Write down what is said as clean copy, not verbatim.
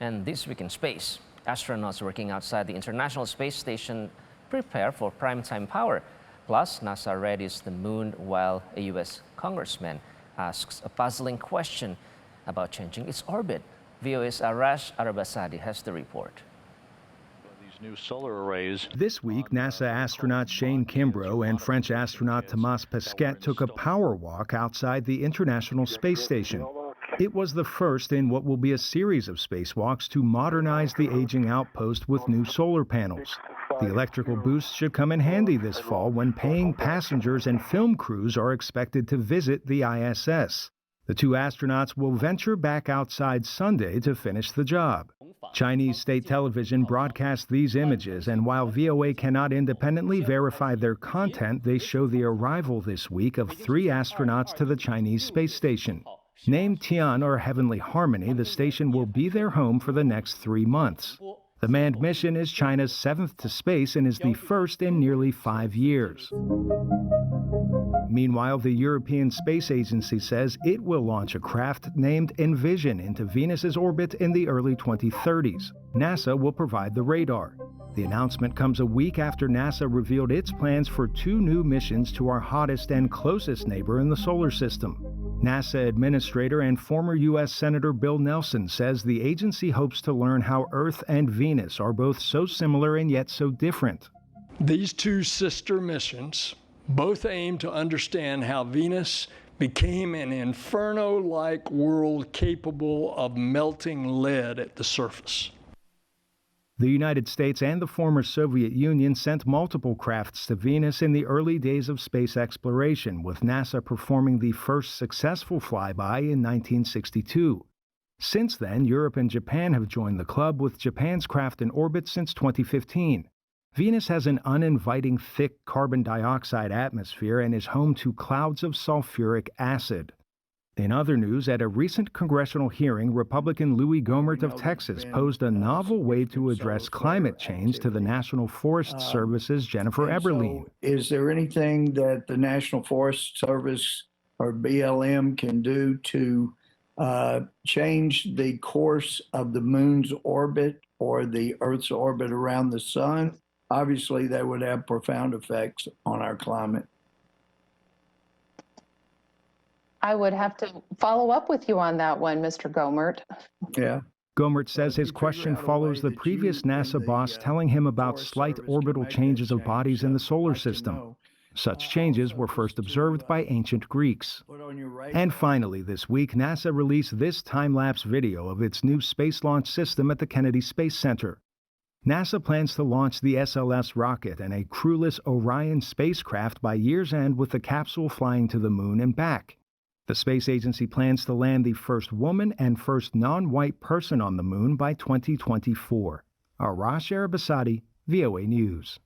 And this week in space, astronauts working outside the International Space Station prepare for primetime power. Plus, NASA readies the moon while a U.S. congressman asks a puzzling question about changing its orbit. VOA's Arash Arabasadi has the report. New solar arrays. This week, NASA astronaut Shane Kimbrough and French astronaut Thomas Pesquet took a power walk outside the International Space Station. It was the first in what will be a series of spacewalks to modernize the aging outpost with new solar panels. The electrical boost should come in handy this fall when paying passengers and film crews are expected to visit the ISS. The two astronauts will venture back outside Sunday to finish the job. Chinese state television broadcast these images, and while VOA cannot independently verify their content, they show the arrival this week of 3 astronauts to the Chinese space station. Named Tian or Heavenly Harmony, the station will be their home for the next 3 months. The manned mission is China's 7th to space and is the first in nearly 5 years. Meanwhile, the European Space Agency says it will launch a craft named Envision into Venus's orbit in the early 2030s. NASA will provide the radar. The announcement comes a week after NASA revealed its plans for 2 new missions to our hottest and closest neighbor in the solar system. NASA Administrator and former U.S. Senator Bill Nelson says the agency hopes to learn how Earth and Venus are both so similar and yet so different. These 2 sister missions both aim to understand how Venus became an inferno-like world capable of melting lead at the surface. The United States and the former Soviet Union sent multiple crafts to Venus in the early days of space exploration, with NASA performing the first successful flyby in 1962. Since then, Europe and Japan have joined the club, with Japan's craft in orbit since 2015. Venus has an uninviting, thick carbon dioxide atmosphere and is home to clouds of sulfuric acid. In other news, at a recent congressional hearing, Republican Louis Gohmert of Texas posed a novel way to address climate change to the National Forest Service's Jennifer Eberlein. Is there anything that the National Forest Service or BLM can do to change the course of the moon's orbit or the Earth's orbit around the sun? Obviously, that would have profound effects on our climate. I would have to follow up with you on that one, Mr. Gohmert. Yeah. Gohmert says his question follows the previous NASA boss telling him about slight orbital changes of bodies in the solar system. Such changes were first observed by ancient Greeks. And finally, this week, NASA released this time-lapse video of its new space launch system at the Kennedy Space Center. NASA plans to launch the SLS rocket and a crewless Orion spacecraft by year's end, with the capsule flying to the moon and back. The space agency plans to land the first woman and first non-white person on the moon by 2024. Arash Arabasadi, VOA News.